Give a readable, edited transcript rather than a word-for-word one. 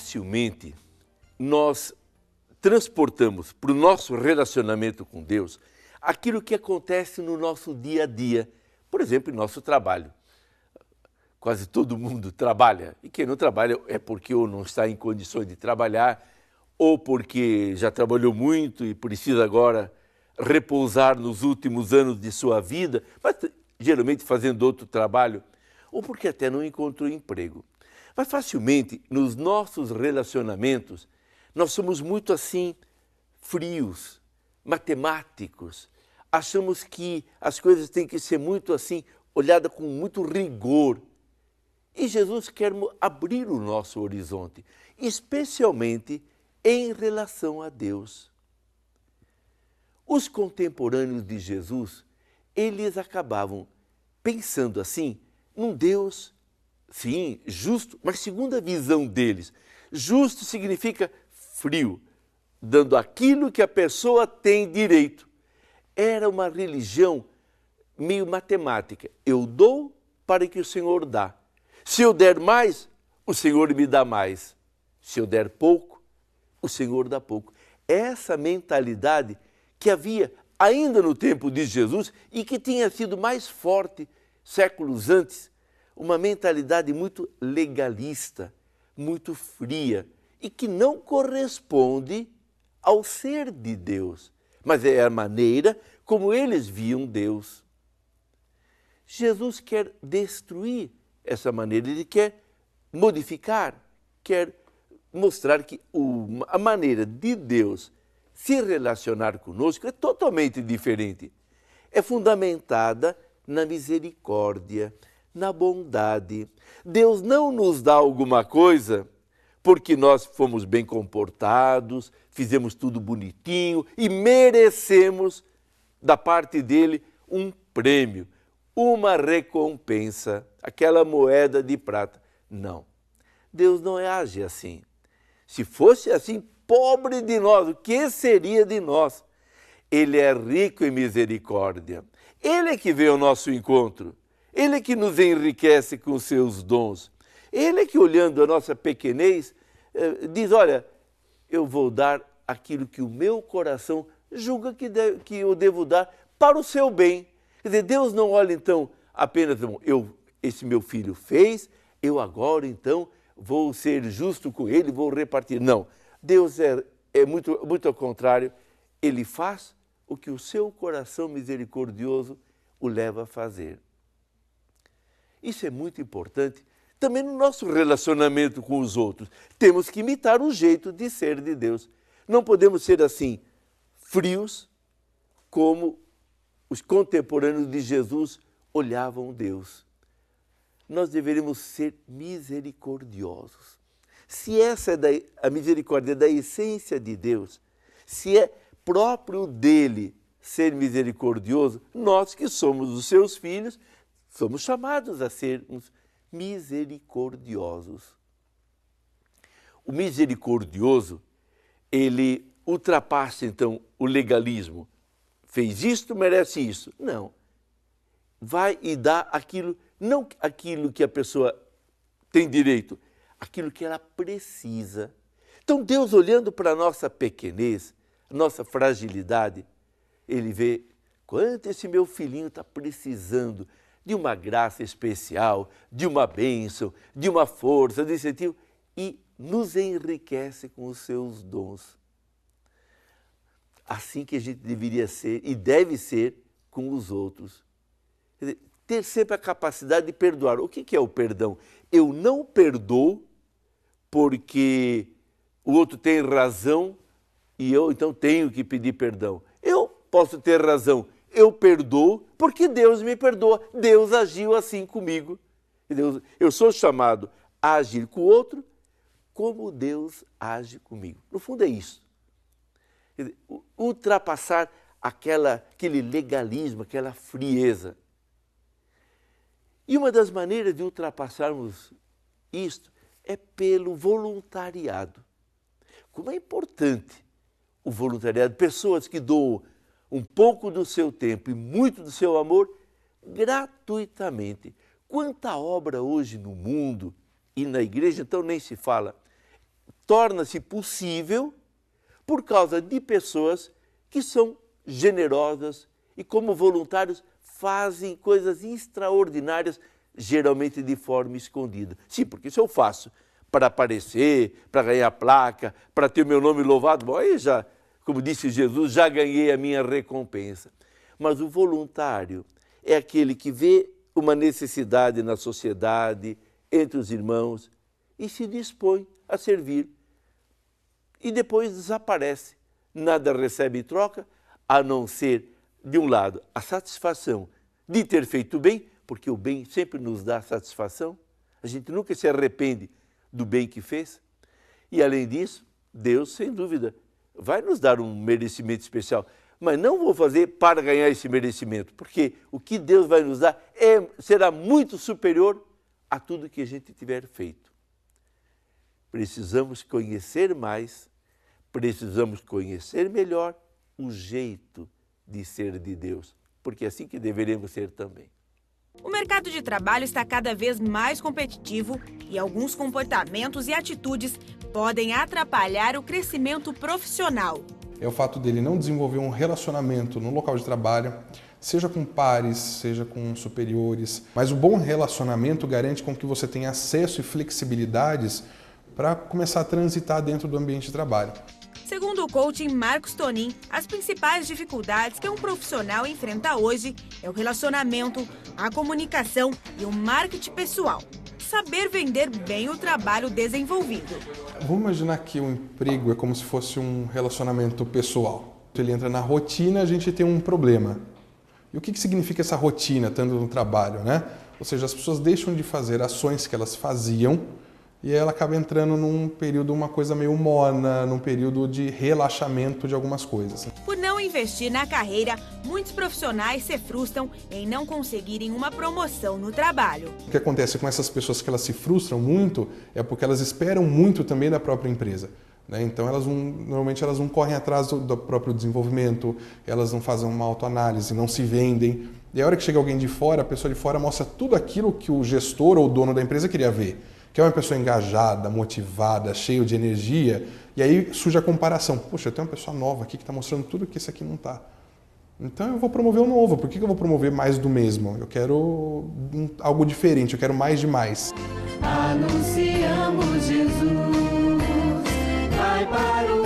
facilmente nós transportamos para o nosso relacionamento com Deus aquilo que acontece no nosso dia a dia. Por exemplo, em nosso trabalho. Quase todo mundo trabalha, e quem não trabalha é porque ou não está em condições de trabalhar, ou porque já trabalhou muito e precisa agora repousar nos últimos anos de sua vida, mas geralmente fazendo outro trabalho, ou porque até não encontrou emprego. Mas facilmente, nos nossos relacionamentos, nós somos muito assim, frios, matemáticos. Achamos que as coisas têm que ser muito assim, olhadas com muito rigor. E Jesus quer abrir o nosso horizonte, especialmente em relação a Deus. Os contemporâneos de Jesus, eles acabavam pensando assim, num Deus, sim, justo, mas segundo a visão deles. Justo significa frio, dando aquilo que a pessoa tem direito. Era uma religião meio matemática. Eu dou para que o Senhor dá. Se eu der mais, o Senhor me dá mais. Se eu der pouco, o Senhor dá pouco. Essa mentalidade que havia ainda no tempo de Jesus e que tinha sido mais forte séculos antes, uma mentalidade muito legalista, muito fria e que não corresponde ao ser de Deus, mas é a maneira como eles viam Deus. Jesus quer destruir essa maneira, ele quer modificar, quer mostrar que a maneira de Deus se relacionar conosco é totalmente diferente. É fundamentada na misericórdia, na bondade. Deus não nos dá alguma coisa porque nós fomos bem comportados, fizemos tudo bonitinho e merecemos da parte dele um prêmio, uma recompensa, aquela moeda de prata. Não, Deus não age assim. Se fosse assim, pobre de nós, o que seria de nós? Ele é rico em misericórdia. Ele é que veio ao nosso encontro. Ele é que nos enriquece com seus dons. Ele é que, olhando a nossa pequenez, diz, olha, eu vou dar aquilo que o meu coração julga que eu devo dar para o seu bem. Quer dizer, Deus não olha então apenas, esse meu filho fez, eu agora então vou ser justo com ele, vou repartir. Não, Deus é muito ao contrário, ele faz o que o seu coração misericordioso o leva a fazer. Isso é muito importante também no nosso relacionamento com os outros. Temos que imitar o jeito de ser de Deus. Não podemos ser assim, frios, como os contemporâneos de Jesus olhavam Deus. Nós deveríamos ser misericordiosos. Se essa é a misericórdia da essência de Deus, se é próprio dele ser misericordioso, nós que somos os seus filhos, somos chamados a sermos misericordiosos. O misericordioso, ele ultrapassa então o legalismo. Fez isto, merece isso. Não. Vai e dá aquilo, não aquilo que a pessoa tem direito, aquilo que ela precisa. Então Deus, olhando para a nossa pequenez, nossa fragilidade, ele vê quanto esse meu filhinho está precisando de uma graça especial, de uma bênção, de uma força, de incentivo, e nos enriquece com os seus dons. Assim que a gente deveria ser e deve ser com os outros. Quer dizer, ter sempre a capacidade de perdoar. O que é o perdão? Eu não perdoo porque o outro tem razão e eu então tenho que pedir perdão. Eu posso ter razão, eu perdoo porque Deus me perdoa. Deus agiu assim comigo. Eu sou chamado a agir com o outro como Deus age comigo. No fundo é isso. Ultrapassar aquele legalismo, aquela frieza. E uma das maneiras de ultrapassarmos isto é pelo voluntariado. Como é importante o voluntariado, pessoas que doam um pouco do seu tempo e muito do seu amor gratuitamente. Quanta obra hoje no mundo e na igreja, então nem se fala, torna-se possível por causa de pessoas que são generosas e, como voluntários, fazem coisas extraordinárias, geralmente de forma escondida. Sim, porque se eu faço para aparecer, para ganhar placa, para ter o meu nome louvado, bom, aí já, como disse Jesus, já ganhei a minha recompensa. Mas o voluntário é aquele que vê uma necessidade na sociedade, entre os irmãos, e se dispõe a servir. E depois desaparece. Nada recebe em troca, a não ser, de um lado, a satisfação de ter feito bem, porque o bem sempre nos dá satisfação. A gente nunca se arrepende do bem que fez. E, além disso, Deus, sem dúvida, vai nos dar um merecimento especial. Mas não vou fazer para ganhar esse merecimento, porque o que Deus vai nos dar será muito superior a tudo que a gente tiver feito. Precisamos conhecer mais, precisamos conhecer melhor o jeito de ser de Deus, porque é assim que deveremos ser também. O mercado de trabalho está cada vez mais competitivo e alguns comportamentos e atitudes podem atrapalhar o crescimento profissional. É o fato dele não desenvolver um relacionamento no local de trabalho, seja com pares, seja com superiores. Mas o bom relacionamento garante com que você tenha acesso e flexibilidades para começar a transitar dentro do ambiente de trabalho. Segundo o coaching Marcos Tonin, as principais dificuldades que um profissional enfrenta hoje é o relacionamento, a comunicação e o marketing pessoal. Saber vender bem o trabalho desenvolvido. Vamos imaginar que o emprego é como se fosse um relacionamento pessoal. Ele entra na rotina, a gente tem um problema. E o que significa essa rotina, tanto no trabalho, né? Ou seja, as pessoas deixam de fazer ações que elas faziam e ela acaba entrando num período, uma coisa meio morna, num período de relaxamento de algumas coisas. Por não investir na carreira, muitos profissionais se frustram em não conseguirem uma promoção no trabalho. O que acontece com essas pessoas que elas se frustram muito é porque elas esperam muito também da própria empresa. Então, normalmente elas não correm atrás do próprio desenvolvimento, elas não fazem uma autoanálise, não se vendem. E a hora que chega alguém de fora, a pessoa de fora mostra tudo aquilo que o gestor ou o dono da empresa queria ver. Que é uma pessoa engajada, motivada, cheia de energia, e aí surge a comparação. Poxa, tem uma pessoa nova aqui que está mostrando tudo que esse aqui não está. Então eu vou promover o novo. Por que eu vou promover mais do mesmo? Eu quero algo diferente, eu quero mais de mais. Anunciamos Jesus, vai para o